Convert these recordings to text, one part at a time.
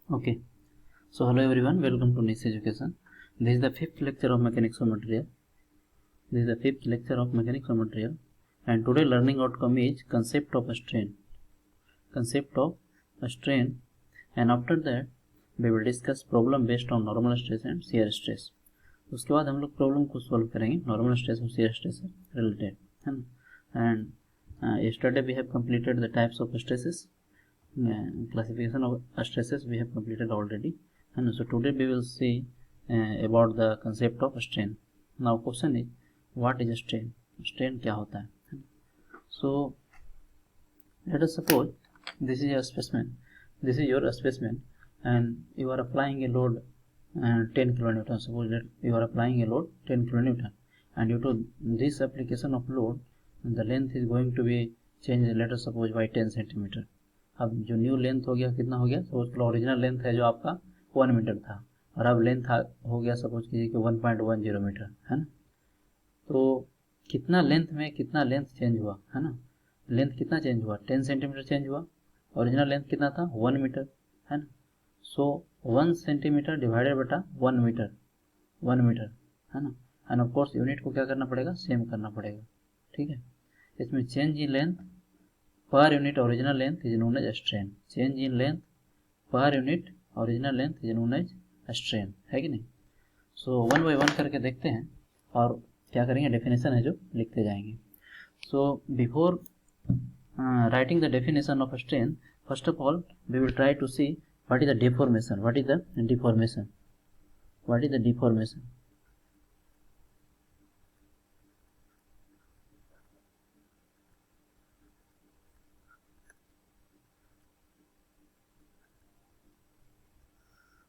Okay, so hello everyone, welcome to NICE Education. This is the fifth lecture of Mechanics of Material. And today learning outcome is concept of a strain. And after that we will discuss problem based on normal stress and shear stress. उसके बाद हम लोग problem को solve करेंगे normal stress और shear stress से related, है ना. And yesterday we have completed the types of stresses. Classification of stresses we have completed already, and so today we will see about the concept of strain. Now question is, what is a strain? Strain क्या होता है? So let us suppose this is your specimen and you are applying a load 10 kilonewton. Suppose that you are applying a load 10 kilonewton, and due to this application of load the length is going to be changed, let us suppose by 10 centimeter. अब जो new length हो गया कितना हो गया, suppose original length है जो आपका 1 मीटर था और अब लेंथ हो गया सपोज कीजिए कि 1.10 मीटर, है ना. तो कितना लेंथ में कितना लेंथ चेंज हुआ, है ना. लेंथ कितना चेंज हुआ, 10 सेंटीमीटर चेंज हुआ. ओरिजिनल लेंथ कितना था 1 मीटर, है ना. सो 1 सेंटीमीटर डिवाइडेड बटा 1 मीटर, है ना. एंड ऑफ कोर्स यूनिट को क्या करना पड़ेगा, सेम करना पड़ेगा. ठीक है. इसमें change in length per unit original length is known as strain. Change in length per unit original length is known as strain, है कि नहीं. सो वन बाई वन करके देखते हैं और क्या करेंगे, डेफिनेशन है जो लिखते जाएंगे. So before writing the definition of a strain, first of all we will try to see what is the deformation. What is the deformation?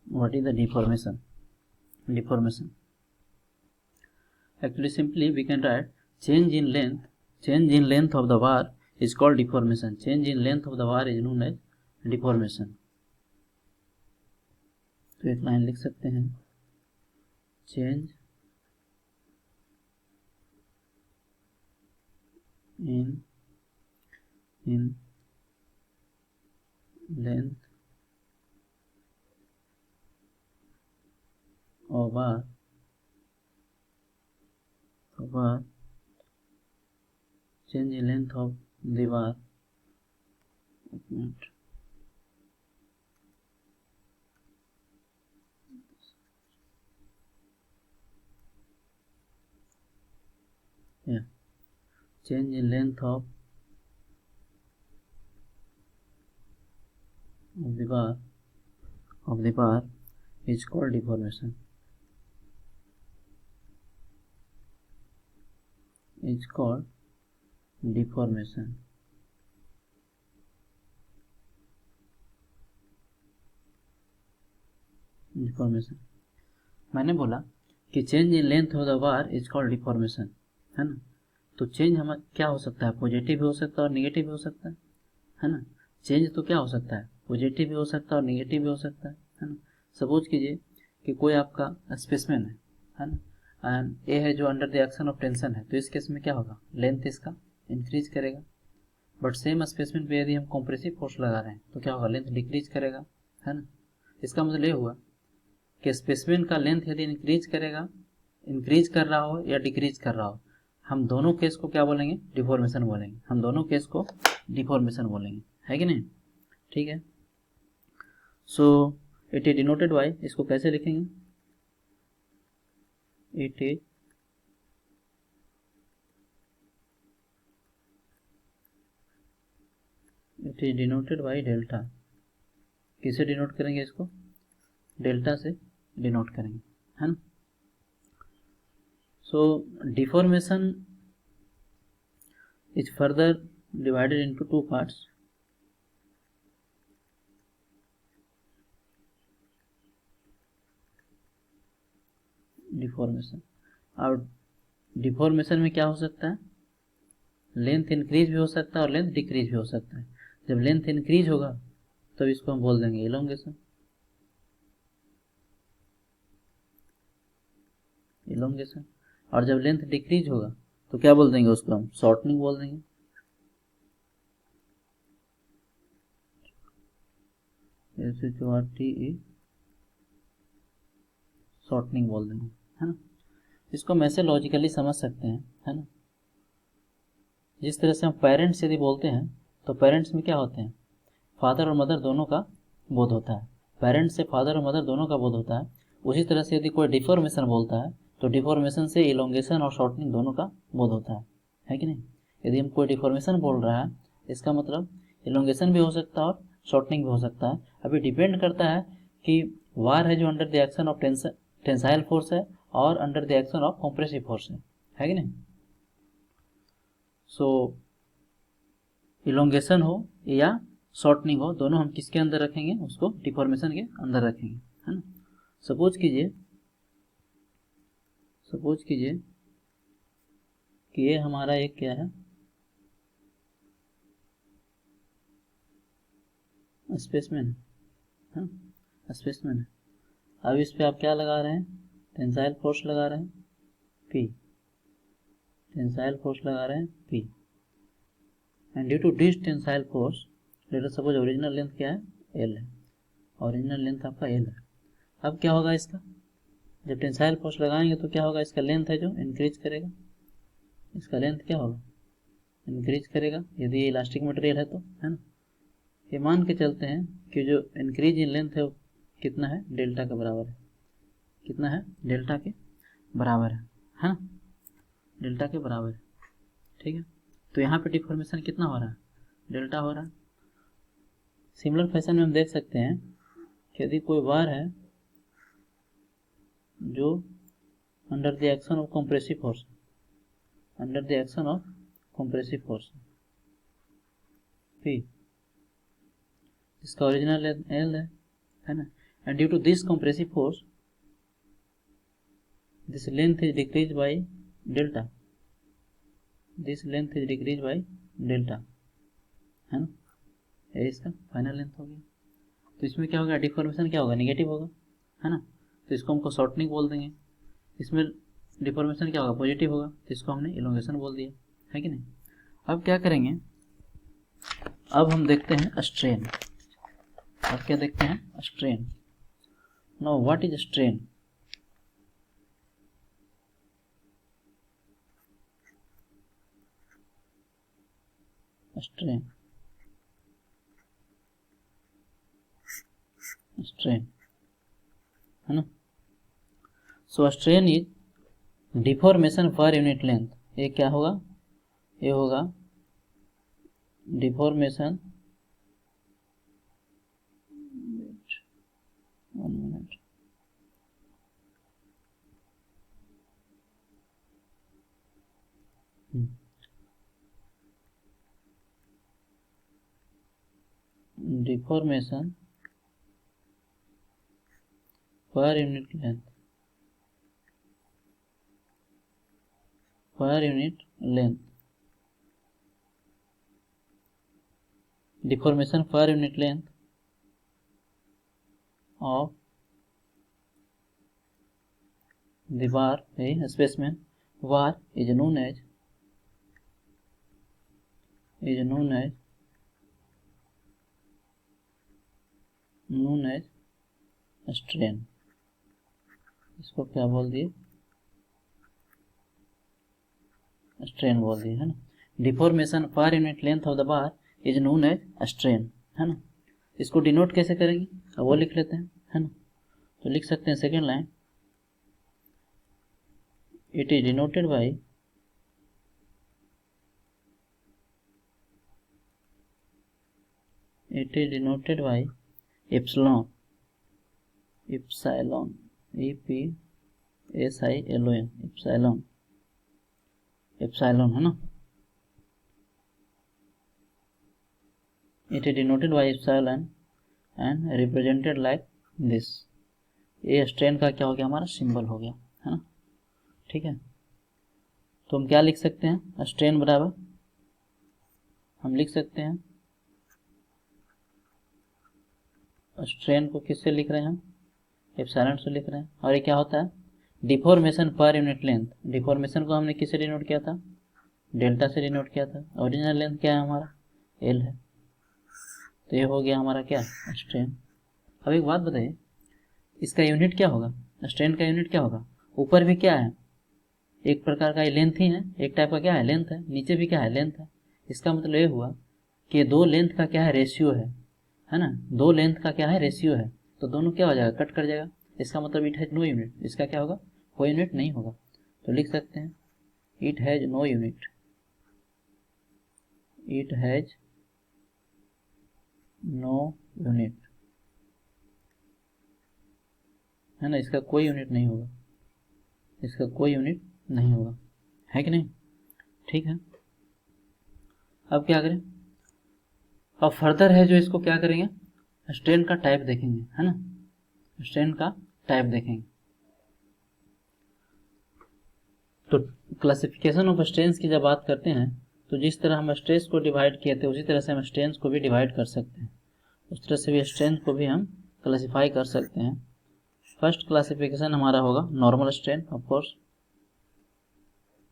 What is the deformation? Actually simply we can write change in length of the bar is called deformation. Change in length of the bar is known as deformation. तो एक line लिख सकते हैं, change in length of bar change in length of the bar. Change in length of the bar is called deformation. मैंने बोला कि change in length of the bar is called deformation, है ना. तो चेंज हम क्या हो सकता है, पॉजिटिव भी हो सकता है और निगेटिव भी हो सकता है ना. चेंज तो क्या हो सकता है, पॉजिटिव भी हो सकता है और निगेटिव भी हो सकता है ना. सपोज कीजिए कि कोई आपका स्पेसिमेन है ना, एंड ए है जो under the action of tension है, तो इस केस में क्या होगा, लेंथ इसका इंक्रीज करेगा. बट सेम स्पेसिमेन पे यदि हम कॉम्प्रेसिव फोर्स लगा रहे हैं तो क्या होगा, लेंथ डिक्रीज करेगा, है ना. इसका मतलब ये हुआ कि स्पेसिमेन का लेंथ यदि इंक्रीज कर रहा हो या डिक्रीज कर रहा हो, हम दोनों केस को क्या बोलेंगे, डिफॉर्मेशन बोलेंगे, है कि नहीं. ठीक है. So it is denoted by, इसको कैसे लिखेंगे, it is denoted by delta. किसे डिनोट करेंगे, इसको डेल्टा से डिनोट करेंगे, है ना. सो deformation is further divided into two parts. Deformation, और डिफॉर्मेशन में क्या हो सकता है, लेंथ इंक्रीज भी हो सकता है और लेंथ डिक्रीज भी हो सकता है. जब लेंथ इंक्रीज होगा तो इसको हम बोल देंगे इलोंगेशन, और जब लेंथ डिक्रीज होगा तो क्या बोल देंगे, उसको हम शॉर्टनिंग बोल देंगे. SHORTE शॉर्टनिंग बोल देंगे, है ना। इसको हम ऐसे लॉजिकली समझ सकते हैं, है ना। जिस तरह से हम पेरेंट्स यदि बोलते हैं तो पेरेंट्स में क्या होते हैं, फादर और मदर दोनों का बोध होता है। पेरेंट्स से फादर और मदर दोनों का बोध होता है। उसी तरह से यदि कोई डिफॉर्मेशन बोलता है तो डिफॉर्मेशन से इलोंगेशन और शॉर्टनिंग दोनों का बोध होता है कि नहीं। यदि हम कोई डिफॉर्मेशन बोल रहा है इसका मतलब इलोंगेशन भी हो सकता है और शॉर्टनिंग भी हो सकता है। अभी डिपेंड करता है कि वार है जो under the action of tensile force है और under the action of compressive force है कि नहीं। सो इलोंगेशन हो या शॉर्टनिंग हो, दोनों हम किसके अंदर रखेंगे, उसको डिफॉर्मेशन के अंदर रखेंगे, है ना। सपोज कीजिए कि ये हमारा एक क्या है, स्पेसमैन है, स्पेसमैन है। अब इस पे आप क्या लगा रहे हैं, टेंसाइल फोर्स लगा रहे हैं P, टेंसाइल फोर्स लगा रहे हैं P, and due to this tensile force, let us suppose original length क्या है, L है, ओरिजिनल लेंथ आपका L है। अब क्या होगा इसका, जब टेंसाइल फोर्स लगाएंगे तो क्या होगा, इसका लेंथ है जो इंक्रीज करेगा, इसका लेंथ क्या होगा, इंक्रीज करेगा, यदि ये इलास्टिक मटेरियल है तो, है ना। ये मान के चलते हैं कि जो इंक्रीज इन लेंथ है वो कितना है, डेल्टा के बराबर है, कितना है, डेल्टा के बराबर है ना, डेल्टा के बराबर है, ठीक है। तो यहाँ पे डिफॉर्मेशन कितना हो रहा है, डेल्टा हो रहा है। सिमिलर फैशन में हम देख सकते हैं कि यदि कोई वार है जो under the action of compressive force, under the action of compressive force P, इसका ओरिजिनल लेंथ L है ना, and due to this compressive force this length is decreased by delta, this length is decreased by delta, है ना, ये इसका final length हो गया। तो इसमें क्या होगा, डिफॉर्मेशन क्या होगा, नेगेटिव होगा, है ना। तो इसको हमको शॉर्टनिंग बोल देंगे। इसमें डिफॉर्मेशन क्या होगा, पॉजिटिव होगा, तो इसको हमने इलोंगेशन बोल दिया, है कि नहीं। अब क्या करेंगे, अब हम देखते हैं स्ट्रेन। अब क्या देखते हैं, strain. Now what is strain, strain है ना। सो स्ट्रेन इज डिफॉर्मेशन पर यूनिट लेंथ। ये क्या होगा, ये होगा डिफॉर्मेशन, 1 मिनट, डिफॉर्मेशन पर unit length, per unit length, deformation पर unit length of the bar, a specimen bar is known as strain। इसको क्या बोल दिए, स्ट्रेन बोल दिए, है ना। डिफॉर्मेशन पर unit length of the bar is known as strain, है ना। इसको डिनोट कैसे करेंगे, अब वो लिख लेते हैं, है ना। तो लिख सकते हैं second line, it is denoted by epsilon, epsilon, EPSILON, epsilon, है ना। It is denoted by epsilon and represented like this. ये स्ट्रेन का क्या हो गया, हमारा सिंबल हो गया, है ना, ठीक है। तो हम क्या लिख सकते हैं, स्ट्रेन बराबर हम लिख सकते हैं, स्ट्रेन को किससे लिख रहे हैं हम, एप्सिलॉन से लिख रहे हैं। और ये क्या होता है, डिफॉर्मेशन पर यूनिट लेंथ। डिफॉर्मेशन को हमने किससे डिनोट किया था, डेल्टा से डिनोट किया था। ओरिजिनल लेंथ क्या है हमारा, L है। तो ये हो गया हमारा क्या, स्ट्रेन, अब एक बात बताइए, इसका यूनिट क्या होगा, स्ट्रेन का यूनिट क्या होगा, ऊपर भी क्या है, एक प्रकार का लेंथ ही है, एक टाइप का क्या है, लेंथ है, नीचे भी क्या है, लेंथ है। इसका मतलब ये हुआ कि दो लेंथ का क्या है, रेशियो है ना, दो लेंथ का क्या है, रेशियो है, तो दोनों क्या हो जाएगा, कट कर जाएगा। इसका मतलब इट हैज नो यूनिट, इसका क्या होगा, कोई यूनिट नहीं होगा। तो लिख सकते हैं it has no unit, it has no unit, है ना, इसका कोई यूनिट नहीं होगा, इसका कोई यूनिट नहीं होगा, है कि नहीं, ठीक है। अब क्या करें, अब फर्दर है जो इसको क्या करेंगे, स्ट्रेन का टाइप देखेंगे, है ना, स्ट्रेन का टाइप देखेंगे। तो क्लासिफिकेशन ऑफ स्ट्रेन्स की जब बात करते हैं तो जिस तरह हम स्ट्रेस को डिवाइड किए थे उसी तरह से हम स्ट्रेन्स को भी डिवाइड कर सकते हैं, उस तरह से भी स्ट्रेन को भी हम क्लासिफाई कर सकते हैं। फर्स्ट क्लासिफिकेशन हमारा होगा नॉर्मल स्ट्रेन, ऑफ कोर्स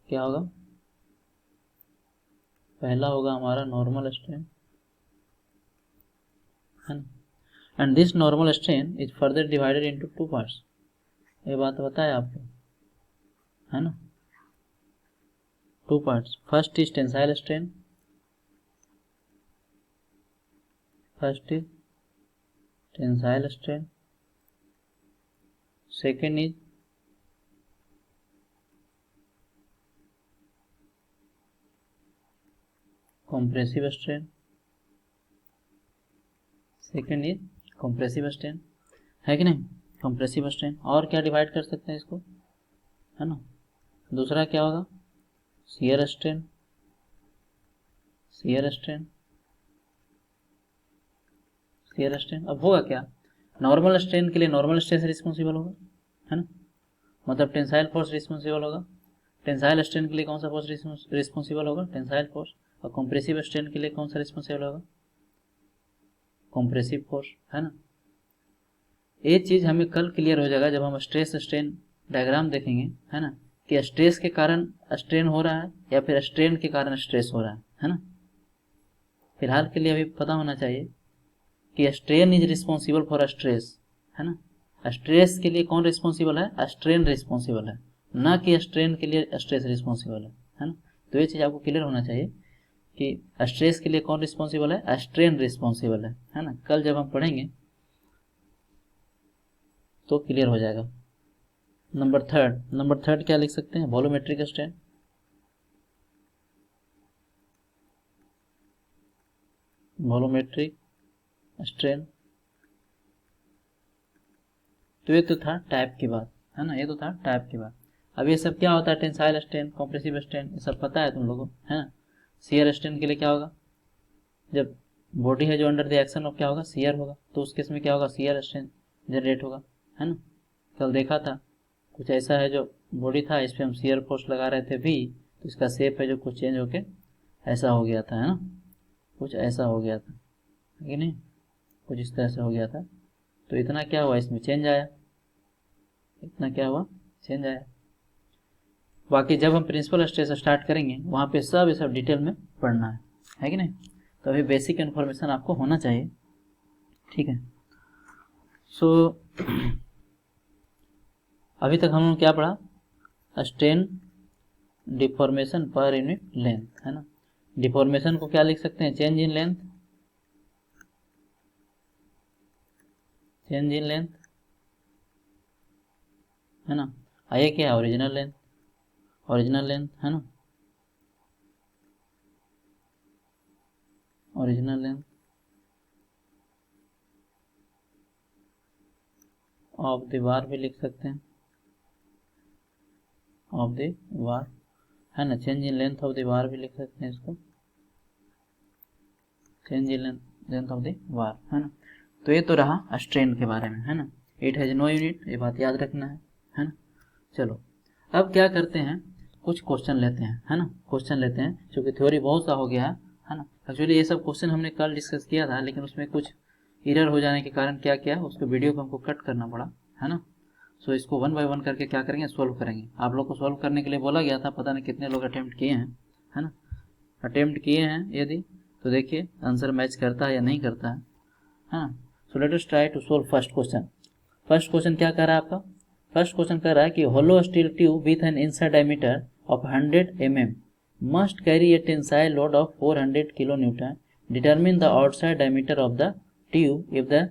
क्या होगा, पहला होगा हमारा नॉर्मल स्ट्रेन, है ना, and this normal strain is further divided into two parts, ये बात बताया आपको, है ना, two parts. First is tensile strain, first is tensile strain, second is compressive strain, second is compressive strain, है कि नहीं, compressive strain। और क्या डिवाइड कर सकते हैं इसको, है ना, दूसरा क्या होगा, shear strain, shear strain, shear strain। अब होगा क्या, नॉर्मल स्ट्रेन के लिए नॉर्मल स्ट्रेस रिस्पॉन्सिबल होगा, है ना, मतलब टेंसाइल फोर्स रिस्पॉन्सिबल होगा, टेंसाइल स्ट्रेन के लिए कौन सा फोर्स रिस्पॉन्सिबल होगा, टेंसाइल फोर्स, और कॉम्प्रेसिव स्ट्रेन के लिए कौन सा रिस्पॉन्सिबल होगा, कॉम्प्रेसिव फोर्स, है ना। ये चीज़ हमें कल क्लियर हो जाएगा जब हम स्ट्रेस स्ट्रेन डायग्राम देखेंगे, है ना, कि स्ट्रेस के कारण स्ट्रेन हो रहा है या फिर स्ट्रेन के कारण स्ट्रेस हो रहा है ना। फिलहाल के लिए अभी पता होना चाहिए कि strain is responsible for stress, है ना, स्ट्रेस के लिए कौन रिस्पॉन्सिबल है, स्ट्रेन रिस्पॉन्सिबल है, ना कि स्ट्रेन के लिए स्ट्रेस रिस्पॉन्सिबल है ना। तो ये चीज़ आपको क्लियर होना चाहिए कि स्ट्रेस के लिए कौन रिस्पॉन्सिबल है, स्ट्रेन रिस्पॉन्सिबल है ना। कल जब हम पढ़ेंगे तो क्लियर हो जाएगा। नंबर थर्ड क्या लिख सकते हैं, वॉल्यूमेट्रिक स्ट्रेन, वॉल्यूमेट्रिक स्ट्रेन। तो ये तो था टाइप की बात, है ना, ये तो था टाइप की बात। अब ये सब क्या होता है, टेंसाइल स्ट्रेन, कॉम्प्रेसिव स्ट्रेन, ये सब पता है तुम लोगों को, है ना। शियर स्ट्रेन के लिए क्या होगा, जब बॉडी है जो अंडर द एक्शन ऑफ क्या होगा, शियर होगा, तो उस केस में क्या होगा, शियर स्ट्रेन जनरेट होगा, है ना। कल देखा था कुछ ऐसा है जो बॉडी था, इस पर हम शियर फोर्स लगा रहे थे भी, तो इसका शेप है जो कुछ चेंज होके ऐसा हो गया था, है ना, कुछ ऐसा हो गया था कि नहीं, कुछ इस तरह से हो गया था। तो इतना क्या हुआ, इसमें चेंज आया, इतना क्या हुआ, चेंज आया। बाकी जब हम प्रिंसिपल स्ट्रेस स्टार्ट करेंगे वहाँ पे सब ये सब डिटेल में पढ़ना है कि नहीं। तो अभी बेसिक इन्फॉर्मेशन आपको होना चाहिए, ठीक है। सो अभी तक हम लोग क्या पढ़ा, स्ट्रेन डिफॉर्मेशन पर यूनिट लेंथ, है ना। डिफॉर्मेशन को क्या लिख सकते हैं, change in length, change in length, है ना। आइए क्या है, ओरिजिनल लेंथ, ओरिजिनल लेंथ, है ना, original length of the war भी लिख सकते हैं, ऑफ द वार, है ना। Change in length of the war भी लिख सकते हैं इसको, change in length of the war, है ना। तो ये तो रहा स्ट्रेन के बारे में, है ना। इट हैज नो यूनिट, ये बात याद रखना है ना। चलो अब क्या करते हैं, कुछ क्वेश्चन लेते हैं, है ना, क्वेश्चन लेते हैं, क्योंकि थ्योरी बहुत सा हो गया है ना। एक्चुअली ये सब क्वेश्चन हमने कल डिस्कस किया था, लेकिन उसमें कुछ एरर हो जाने के कारण क्या किया, उसको वीडियो को हमको कट करना पड़ा, है ना। सो इसको 1 बाय 1 करके क्या करेंगे, सोल्व करेंगे। आप लोग को सोल्व करने के लिए बोला गया था, पता नहीं कितने लोग अटेम्प्ट किए हैं, है ना। अटेम्प्ट किए हैं यदि तो देखिए आंसर मैच करता है या नहीं करता है ना। So let us try to solve first question. First question क्या कर रहा है आपका? फर्स्ट क्वेश्चन कर रहा है कि hollow steel tube with an inside diameter of 100 mm must carry a tensile load of 400 kN. Determine the outside diameter of the tube if the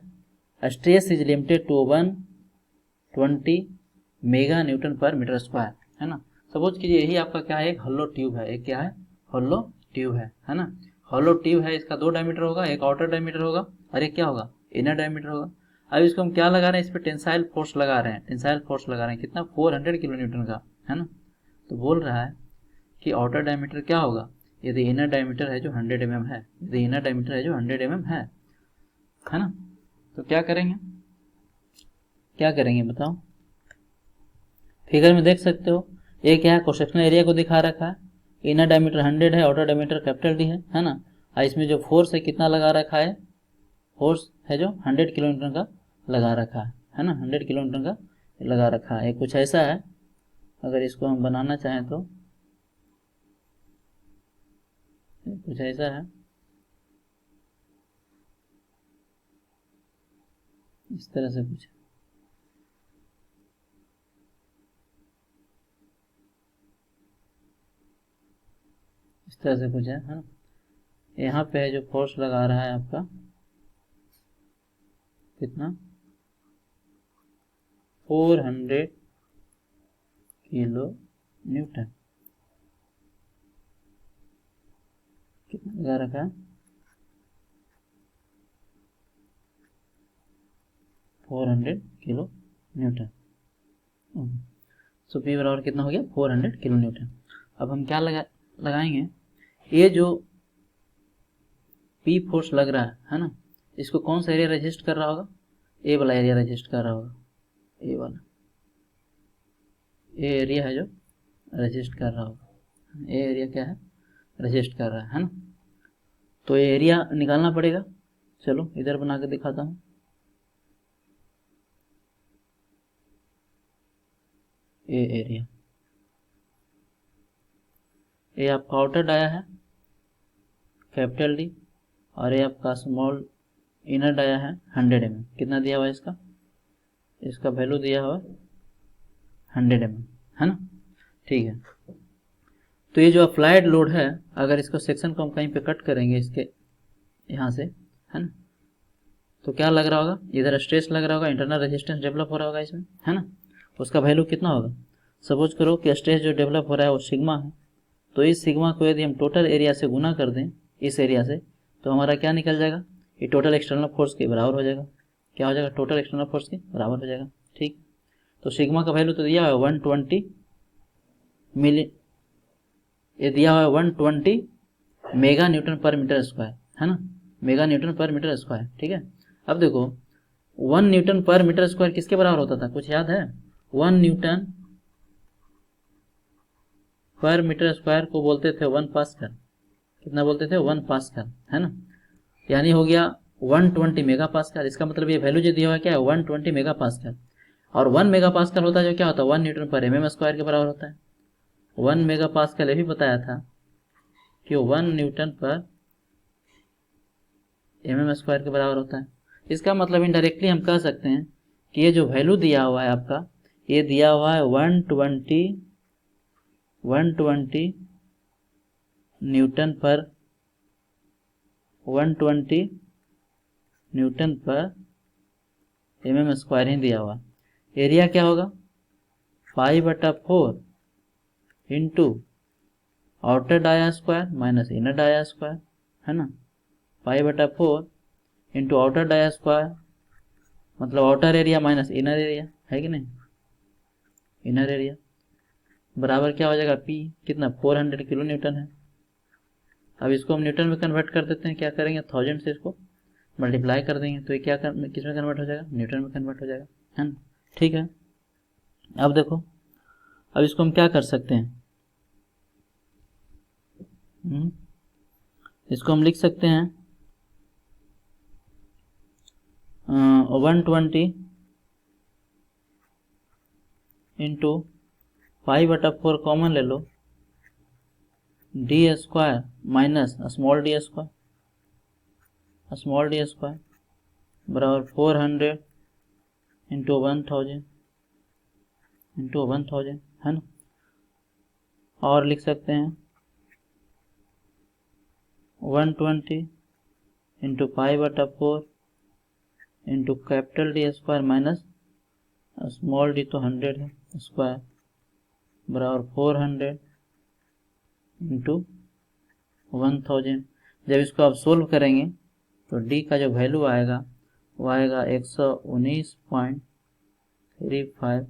stress is limited to 120 mega Newton पर metre square, है ना। Suppose कीजिए यही आपका क्या है, एक hollow tube है। एक क्या है? हॉलो ट्यूब है ना। हॉलो ट्यूब है, इसका 2 डायमीटर होगा, एक आउटर डायमीटर होगा और एक क्या होगा? इनर डायमीटर होगा। अब इसको हम क्या लगा रहे हैं? इस पर टेंसाइल फोर्स लगा रहे हैं। टेंसाइल फोर्स लगा रहे हैं कितना? 400 किलो न्यूटन का, है ना। तो बोल रहा है कि आउटर डायमीटर क्या होगा यदि इनर डायमीटर है जो 100 mm है, यदि इनर डायमीटर है जो 100 mm है ना। तो क्या करेंगे, क्या करेंगे बताओ? फिगर में देख सकते हो, ये क्या है? क्रॉस सेक्शनल एरिया को दिखा रखा है। इनर डायमीटर 100 है, आउटर डायमीटर कैपिटल डी है ना। और इसमें जो फोर्स है कितना लगा रखा है? फोर्स है जो 100 किलो न्यूटन का लगा रखा है ना। 100 किलो न्यूटन का लगा रखा है। कुछ ऐसा है, अगर इसको हम बनाना चाहें तो कुछ ऐसा है, इस तरह से कुछ इस तरह से कुछ है ना। यहाँ पे है जो फोर्स लगा रहा है आपका कितना? 400 किलो न्यूटन कितना लगा रखा है? 400 किलो न्यूटन। सो पी बराबर कितना हो गया? 400 किलो न्यूटन। अब हम क्या लगाएंगे? ये जो पी फोर्स लग रहा है ना, इसको कौन सा एरिया रजिस्ट कर रहा होगा? ए वाला एरिया रजिस्ट कर रहा होगा। ए वाला ये एरिया है जो रजिस्ट कर रहा होगा। ये एरिया क्या है? रजिस्ट कर रहा है ना। तो ये एरिया निकालना पड़ेगा। चलो इधर बना के दिखाता हूँ। ये एरिया, ये आपका आउटर डाया है कैपिटल डी, और ये आपका स्मॉल इनर डाया है 100 mm। कितना दिया हुआ है इसका? इसका वैल्यू दिया हुआ 100 mm, है ना। ठीक है। तो ये जो अप्लाइड लोड है, अगर इसको सेक्शन को हम कहीं पे कट करेंगे इसके यहाँ से, है ना, तो क्या लग रहा होगा? इधर स्ट्रेस लग रहा होगा, इंटरनल रेजिस्टेंस डेवलप हो रहा होगा इसमें, है ना। उसका वैल्यू कितना होगा? सपोज करो कि स्ट्रेस जो डेवलप हो रहा है वो सिग्मा है। तो इस सिग्मा को यदि हम टोटल एरिया से गुना कर दें, इस एरिया से, तो हमारा क्या निकल जाएगा? ये टोटल एक्सटर्नल फोर्स के बराबर हो जाएगा। क्या हो जाएगा? टोटल एक्सटर्नल फोर्स के बराबर हो जाएगा। ठीक। तो सिग्मा का वैल्यू तो दिया है 120 मिली, ये दिया हुआ है 120 मेगा न्यूटन पर मीटर स्क्वायर, है ना। मेगा न्यूटन पर मीटर स्क्वायर, ठीक है। अब देखो 1 न्यूटन पर मीटर स्क्वायर किसके बराबर होता था? कुछ याद है? 1 न्यूटन पर मीटर स्क्वायर को बोलते थे 1 पास्कल। कितना बोलते थे? 1 पास्कल, है ना। यानी हो गया 120 मेगा पास्कल। इसका मतलब ये वैल्यू जो दिया हुआ है क्या है? 120 मेगा पास्कल। और 1 मेगा पास्कल होता है जो क्या होता है? 1 न्यूटन पर mm स्क्वायर के बराबर होता है। 1 मेगा पास्कल ये भी बताया था कि 1 न्यूटन पर mm स्क्वायर के बराबर होता है। इसका मतलब इनडायरेक्टली हम कह सकते हैं कि ये जो वैल्यू दिया हुआ है आपका, ये दिया हुआ है 120 न्यूटन पर 120 न्यूटन पर mm स्क्वायर ही दिया हुआ। एरिया क्या होगा? 5/4 into outer dia square minus inner dia square, है ना। 5/4 इंटू आउटर डाया स्क्वायर मतलब outer area minus inner area, है कि नहीं? इनर एरिया बराबर क्या हो जाएगा? पी कितना? 400 किलो न्यूटन है। अब इसको हम न्यूटन में कन्वर्ट कर देते हैं। क्या करेंगे? 1000 से इसको मल्टीप्लाई कर देंगे तो ये क्या किस में कन्वर्ट हो जाएगा? न्यूटन में कन्वर्ट हो जाएगा, है ना। ठीक है। अब देखो, अब इसको हम क्या कर सकते हैं? इसको हम लिख सकते हैं 120 इंटू 5/4 कॉमन ले लो, d square minus small d square बराबर 400 इंटू 1000 है ना। और लिख सकते हैं 120 into 5/4 into capital D square minus small D तो 100 है स्क्वायर बराबर 400 इंटू 1000। जब इसको आप सोल्व करेंगे तो डी का जो वैल्यू आएगा वो आएगा 119.35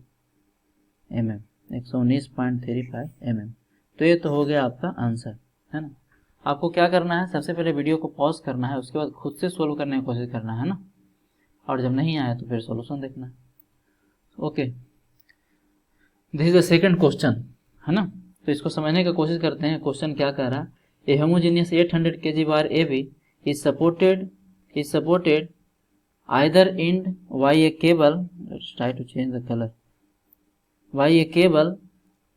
mm, 119.35 mm। तो ये तो हो गया आपका आंसर, है ना। आपको क्या करना है, सबसे पहले वीडियो को पॉज करना है, उसके बाद खुद से सोल्व करने की कोशिश करना है ना, और जब नहीं आया तो फिर सॉल्यूशन देखना है। Okay, this is the second question, है ना। तो इसको समझने की कोशिश करते हैं। क्वेश्चन क्या कह रहा है, a homogeneous 800 kg bar AB is supported either end by a cable, let's try to change the color, by a cable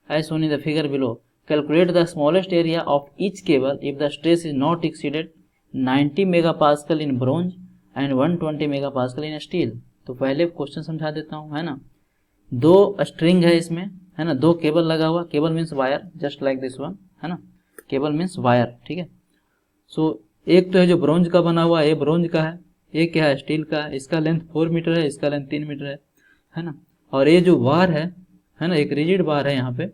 as shown in the figure below. Calculate the smallest area of each cable if the stress is not exceeded 90 megapascal in bronze and 120 megapascal in steel। तो पहले question समझा देता हूँ, है ना। दो string है इसमें, है ना, दो केबल लगा हुआ, cable means wire, just like this one, है ना, केबल मीन्स वायर, ठीक है। सो एक तो है जो ब्रोंज का बना हुआ है, ये ब्रोंज का है, ये क्या है, स्टील का है, इसका लेंथ 4 मीटर है, इसका लेंथ 3 मीटर है ना। और ये जो वार है ना, एक रिजिड बार है यहाँ पे,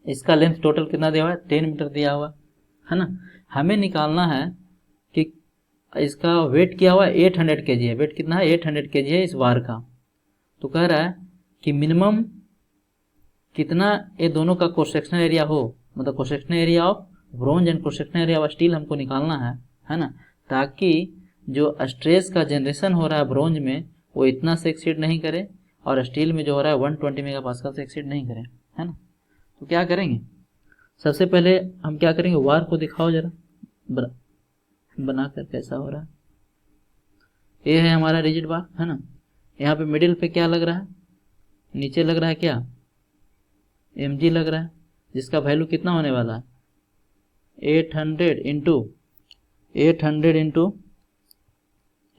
इसका लेंथ टोटल कितना दिया हुआ है, 10 मीटर दिया हुआ है ना। हमें निकालना है कि इसका वेट क्या हुआ है, 800 kg है, वेट कितना है, 800 kg है इस वार का। तो कह रहा है कि मिनिमम कितना ये दोनों का क्रॉस सेक्शनल एरिया हो, मतलब cross sectional area of bronze and cross sectional area of steel हमको निकालना है ना, ताकि जो स्ट्रेस का जनरेशन हो रहा है ब्रोंज में वो इतना से एक्सीड नहीं करे और स्टील में जो हो रहा है 120 मेगापास्कल से एक्सीड नहीं करे, है ना। तो क्या करेंगे, सबसे पहले हम क्या करेंगे, वार को दिखाओ जरा बनाकर कैसा हो रहा है। ये है हमारा रिजिड बार, है ना। यहाँ पे मिडिल पे क्या लग रहा है, नीचे लग रहा है क्या, mg लग रहा है, जिसका वैल्यू कितना होने वाला है, 800 इंटू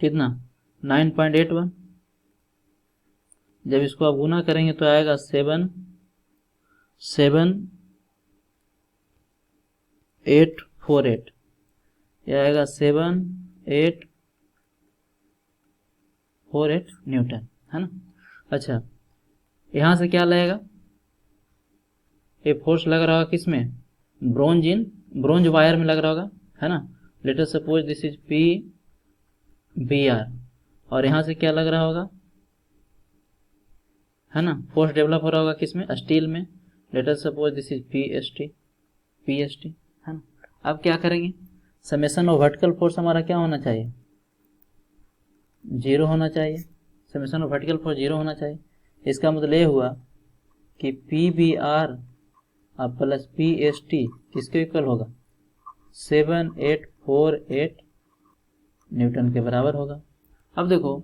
कितना, 9.81। जब इसको आप गुना करेंगे तो आएगा 7848, यह आएगा 7848 न्यूटन, है ना। अच्छा, यहाँ से क्या लगेगा, ये फोर्स लग रहा होगा किसमें, ब्रोंज वायर में लग रहा होगा, है ना। Late us suppose this is PBR, और यहाँ से क्या लग रहा होगा, है ना, फोर्स डेवलप हो रहा होगा किसमें, स्टील में। Late us suppose this is PST, है ना। अब क्या करेंगे, समेशन ऑफ वर्टिकल फोर्स हमारा क्या होना चाहिए, 0 होना चाहिए, समेशन ऑफ वर्टिकल फोर्स 0 होना चाहिए। इसका मतलब ये हुआ कि PBR प्लस PST किसके इक्वल होगा, 7848 न्यूटन के बराबर होगा। अब देखो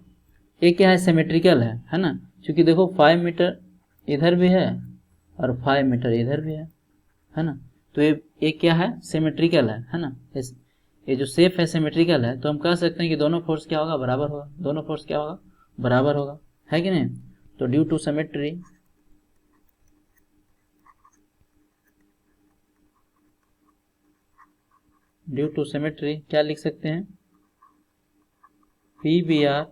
ये क्या है, सिमेट्रिकल है ना, क्योंकि देखो 5 मीटर इधर भी है और 5 मीटर इधर भी है ना। तो ये क्या है, सिमेट्रिकल है ना। ये जो शेप है सिमेट्रिकल है, तो हम कह सकते हैं कि दोनों फोर्स क्या होगा, बराबर होगा, दोनों फोर्स क्या होगा, बराबर होगा, है कि नहीं। तो ड्यू टू सिमेट्री क्या लिख सकते हैं, PBR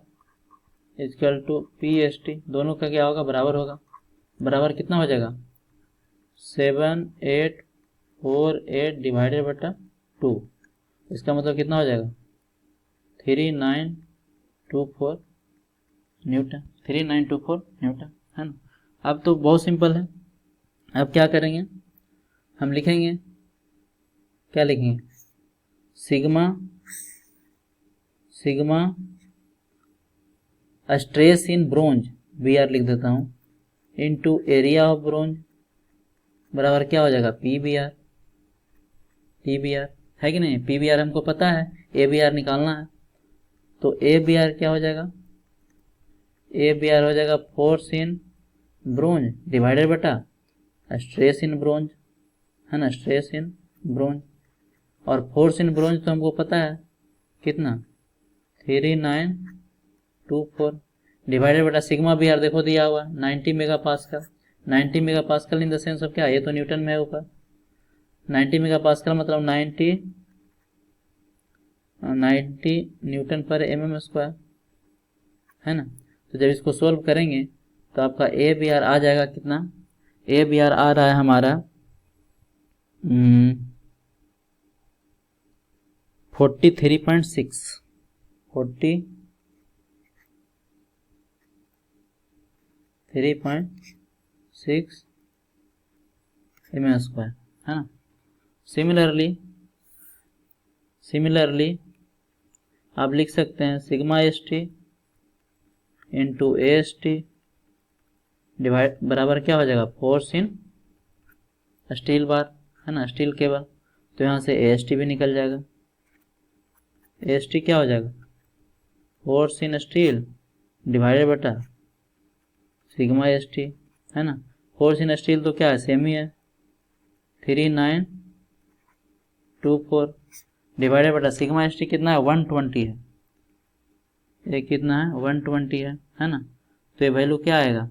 इक्वल टू PST, दोनों का क्या होगा, बराबर होगा। बराबर कितना हो जाएगा, 7848 डिवाइडेड बटा 2, इसका मतलब कितना हो जाएगा, 3924 न्यूटन, 3924 न्यूटन, है ना। अब तो बहुत सिंपल है। अब क्या करेंगे, हम लिखेंगे, क्या लिखेंगे, sigma stress in bronze, BR लिख देता हूँ, इनटू एरिया ऑफ ब्रोंज बराबर क्या हो जाएगा, PBR, है कि नहीं। PBR हमको पता है, ABR निकालना है, तो ABR क्या हो जाएगा, ABR हो जाएगा फोर्स इन ब्रोंज डिवाइडेड बटा स्ट्रेस इन ब्रोंज, है ना, स्ट्रेस इन ब्रोंज। और फोर्स इन ब्रोंज तो हमको पता है कितना, 3924 24 डिवाइडेड बटा सिग्मा बी आर देखो दिया हुआ 90 mega pascal. 90 mega pascal in the sense of क्या, ये तो न्यूटन में है ऊपर। 90 मेगा पास्कल मतलब 90 न्यूटन पर mm स्क्वायर है ना। तो जब इसको सोल्व करेंगे तो आपका ए बी आर आ जाएगा कितना, ए बी आर आ रहा है हमारा 43.6 mm स्क्वायर है ना। सिमिलरली आप लिख सकते हैं sigma S T into A S T divide बराबर क्या हो जाएगा, फोर्स इन स्टील बार है ना, स्टील केबल। तो यहाँ से ए एस टी भी निकल जाएगा। ए एस टी क्या हो जाएगा, फोर्स इन स्टील डिवाइडेड बटा सिग्मा एस टी है ना। फोर्स इन स्टील तो क्या है, सेम ही है 3924 डिवाइडेड बटा सिग्मा एस टी कितना है 120 है, ये कितना है 120 है ना। तो ये वैल्यू क्या आएगा,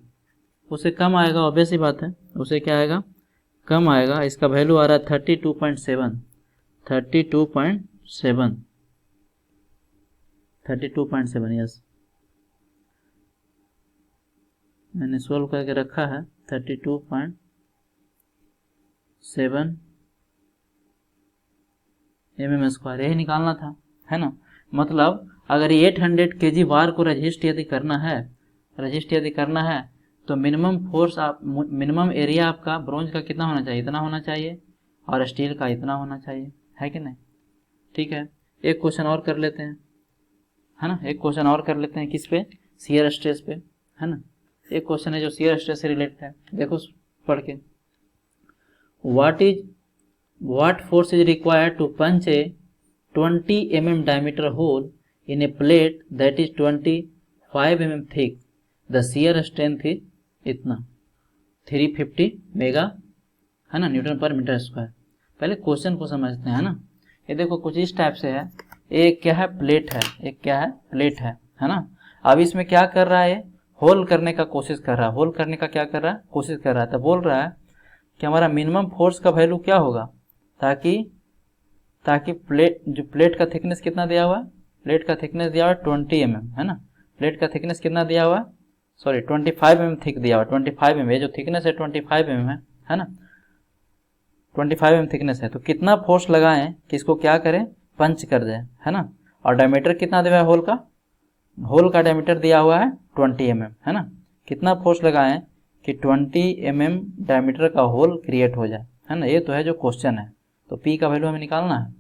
उसे कम आएगा, ऑब्वियस ही बात है, उसे क्या आएगा, कम आएगा। इसका वैल्यू आ रहा है 32.7 यस, मैंने सोल्व करके रखा है 32.7 mm स्क्वायर, यही निकालना था है ना। मतलब अगर 800 kg बार को रजिस्ट यदि करना है तो मिनिमम फोर्स आप मिनिमम एरिया आपका ब्रोंज का कितना होना चाहिए, इतना होना चाहिए, और स्टील का इतना होना चाहिए, है कि नहीं। ठीक है, एक क्वेश्चन और कर लेते हैं है ना, एक क्वेश्चन और कर लेते हैं किस पे, शियर स्ट्रेस पे है ना। एक क्वेश्चन है जो शियर स्ट्रेस से रिलेटेड है, देखो पढ़ के। what force is required to punch a 20 mm diameter hole in a plate that is 25 mm thick, the shear strength is इतना 350 मेगा है ना न्यूटन पर मीटर स्क्वायर। पहले क्वेश्चन को समझते हैं ना। ये देखो कुछ इस टाइप से है, एक क्या है प्लेट है, एक क्या है प्लेट है ना। अब इसमें क्या कर रहा है, होल करने का कोशिश कर रहा है, होल करने का क्या कर रहा है, कोशिश कर रहा है। तो बोल रहा है कि हमारा मिनिमम फोर्स का वैल्यू क्या होगा, ताकि प्लेट का थिकनेस कितना दिया हुआ है, प्लेट का थिकनेस दिया हुआ 20 mm है ना। प्लेट का थिकनेस कितना दिया हुआ है, सॉरी 25 mm थिक दिया हुआ, 25 mm, ये जो थिकनेस है 25 mm है ना, 25 mm थिकनेस है। तो कितना फोर्स लगाएं कि इसको क्या करें, पंच कर दें है ना। और डायमीटर कितना दिया है, होल का डायमीटर दिया हुआ है 20 mm है ना। कितना फोर्स लगाएं कि 20 mm डायमीटर का होल क्रिएट हो जाए है ना। ये तो है जो क्वेश्चन है। तो P का वैल्यू हमें निकालना है,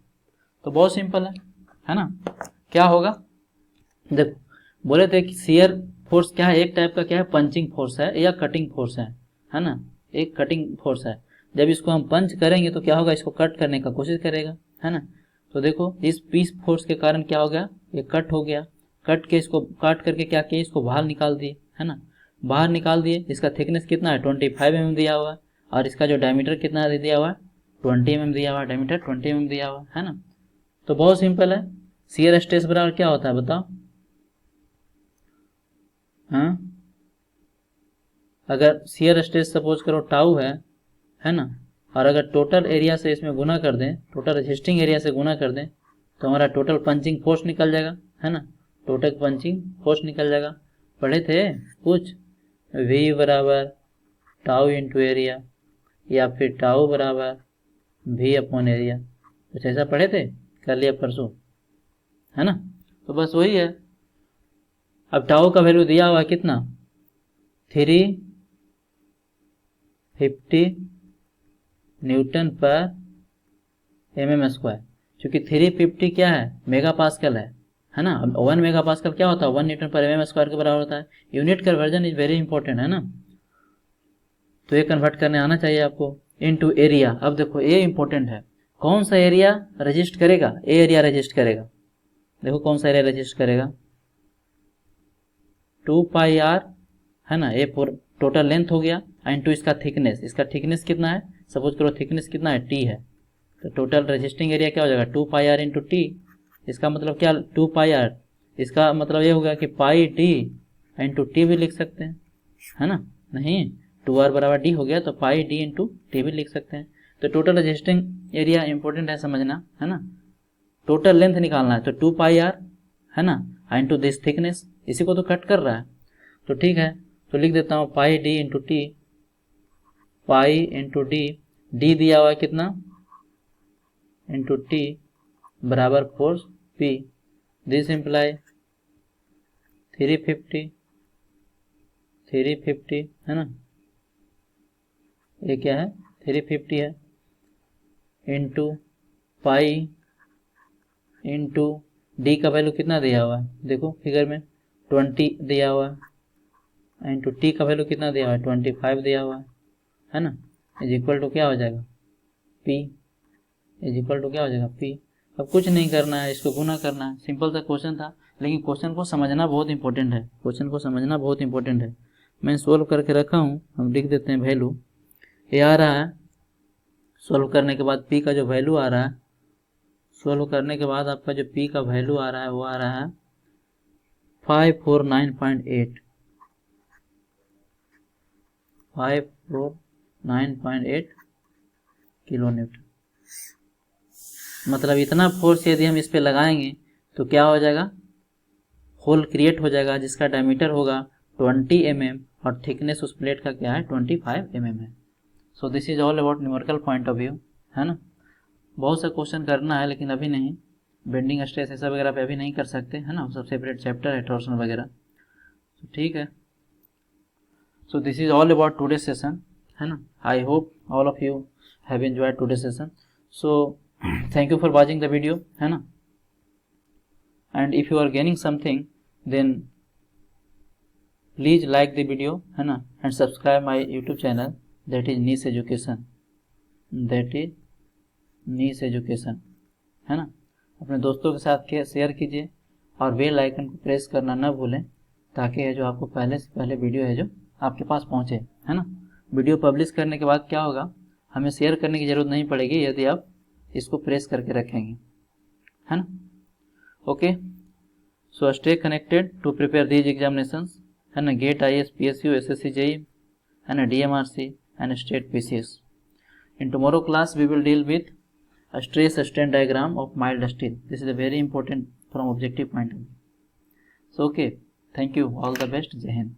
तो बहुत सिंपल है ना। क्या होगा, देखो बोले थे कि शियर फोर्स क्या है, एक टाइप का क्या है, पंचिंग फोर्स है या कटिंग फोर्स है ना, एक कटिंग फोर्स है। जब इसको हम पंच करेंगे तो क्या होगा, इसको कट करने का कोशिश करेगा है ना। तो देखो इस पीस फोर्स के कारण क्या हो गया, ये कट हो गया, कट के इसको काट करके क्या किया, इसको बाहर निकाल दिए है ना, बाहर निकाल दिए। इसका थिकनेस कितना है 25 mm दिया हुआ है, और इसका जो डायमीटर कितना दिया हुआ है 20 mm दिया हुआ है, डायमीटर 20 mm दिया हुआ है ना। तो बहुत सिंपल है, शियर स्ट्रेस बराबर क्या होता है बताओ, हाँ अगर शियर स्ट्रेस सपोज करो टाउ है ना, और अगर टोटल एरिया से इसमें गुना कर दें, टोटल रेजिस्टिंग एरिया से गुना कर दें, तो हमारा टोटल पंचिंग फोर्स निकल जाएगा है ना, टोटल पंचिंग फोर्स निकल जाएगा। पढ़े थे कुछ, V बराबर टाउ इंटू एरिया, या फिर टाउ बराबर V अपॉन एरिया, कुछ ऐसा पढ़े थे, कर लिया परसों है ना। तो बस वही है। अब टाउ का वैल्यू दिया हुआ कितना 350 न्यूटन पर mm स्क्वायर, क्योंकि 350 क्या है, मेगा पास्कल है ना। अब 1 मेगा पास्कल क्या होता है, 1 न्यूटन पर mm स्क्वायर के बराबर होता है। Unit conversion is very important है ना, तो ये कन्वर्ट करने आना चाहिए आपको। इनटू एरिया, अब देखो ए इंपॉर्टेंट है, कौन सा एरिया रजिस्ट करेगा, ए एरिया रजिस्ट करेगा। देखो कौन सा एरिया रजिस्ट करेगा, 2 पाई आर है ना, ये टोटल लेंथ हो गया, इनटू इसका थिकनेस कितना है, सपोज करो थिकनेस कितना है टी है, तो टोटल रजिस्टिंग एरिया क्या हो जाएगा 2 पाई आर इंटू टी। इसका मतलब क्या 2 पाई आर इसका मतलब ये हो गया कि पाई डी इंटू टी भी लिख सकते हैं, है ना, नहीं 2r बराबर डी हो गया तो पाई डी इंटू टी भी लिख सकते हैं। तो टोटल रेजिस्टिंग एरिया इंपॉर्टेंट है समझना, है ना, टोटल लेंथ निकालना है तो 2 पाई आर, है ना, इंटू दिस थिकनेस, इसी को तो कट कर रहा है। तो ठीक है, तो लिख देता हूँ pi d into t, pi into d दिया हुआ है कितना इंटू टी बराबर 4 पी, दिस इम्प्लाई 350 है ना, ये क्या है 350 है, इंटू पाई इंटू डी का वैल्यू कितना दिया हुआ है, देखो फिगर में 20 दिया हुआ है, इंटू टी का वैल्यू कितना दिया हुआ है 25 दिया हुआ है ना, इज इक्वल टू क्या हो जाएगा पी, इज इक्वल टू क्या हो जाएगा पी। अब कुछ नहीं करना है, इसको गुना करना है, सिंपल सा क्वेश्चन था, लेकिन क्वेश्चन को समझना बहुत इंपॉर्टेंट है, क्वेश्चन को समझना बहुत इंपॉर्टेंट है। मैं सोल्व करके रखा हूँ, हम लिख देते हैं वैल्यू, ये आ रहा है, सोल्व करने के बाद पी का जो वैल्यू आ रहा है, सोल्व करने के बाद आपका जो पी का वैल्यू आ रहा है वो आ रहा है 549.8, 549.8 किलो न्यूटन। मतलब इतना फोर्स यदि हम इस पे लगाएंगे तो क्या हो जाएगा, होल क्रिएट हो जाएगा जिसका डायमीटर होगा 20 mm और थिकनेस उस प्लेट का क्या है 25 mm है। So this is all about numerical point of view, है ना। बहुत सा क्वेश्चन करना है लेकिन अभी नहीं, बेंडिंग स्ट्रेस ऐसा वगैरह पे अभी नहीं कर सकते, है ना, सब सेपरेट चैप्टर है, टॉर्सन वगैरह। तो ठीक है, so this is all about today session, है ना। I hope all of you have enjoyed today session. So thank you for watching the video, है ना, and if you are gaining something then please like the video, है ना, and subscribe my YouTube channel, that is niche education, है ना। अपने दोस्तों के साथ शेयर कीजिए और बेल आइकन को प्रेस करना ना भूलें ताकि ये जो आपको पहले से पहले वीडियो है जो आपके पास पहुंचे, है ना। वीडियो पब्लिश करने के बाद क्या होगा, हमें शेयर करने की ज़रूरत नहीं पड़ेगी यदि आप इसको प्रेस करके रखेंगे, है ना। Okay, so stay connected to prepare these examinations, है ना, GATE IAS PSU SSC JEE, है ना, DMRC and state PCS। In tomorrow class we will deal with stress strain diagram of mild steel, this is a very important from objective point of view. So okay, thank you, all the best, जय हिंद।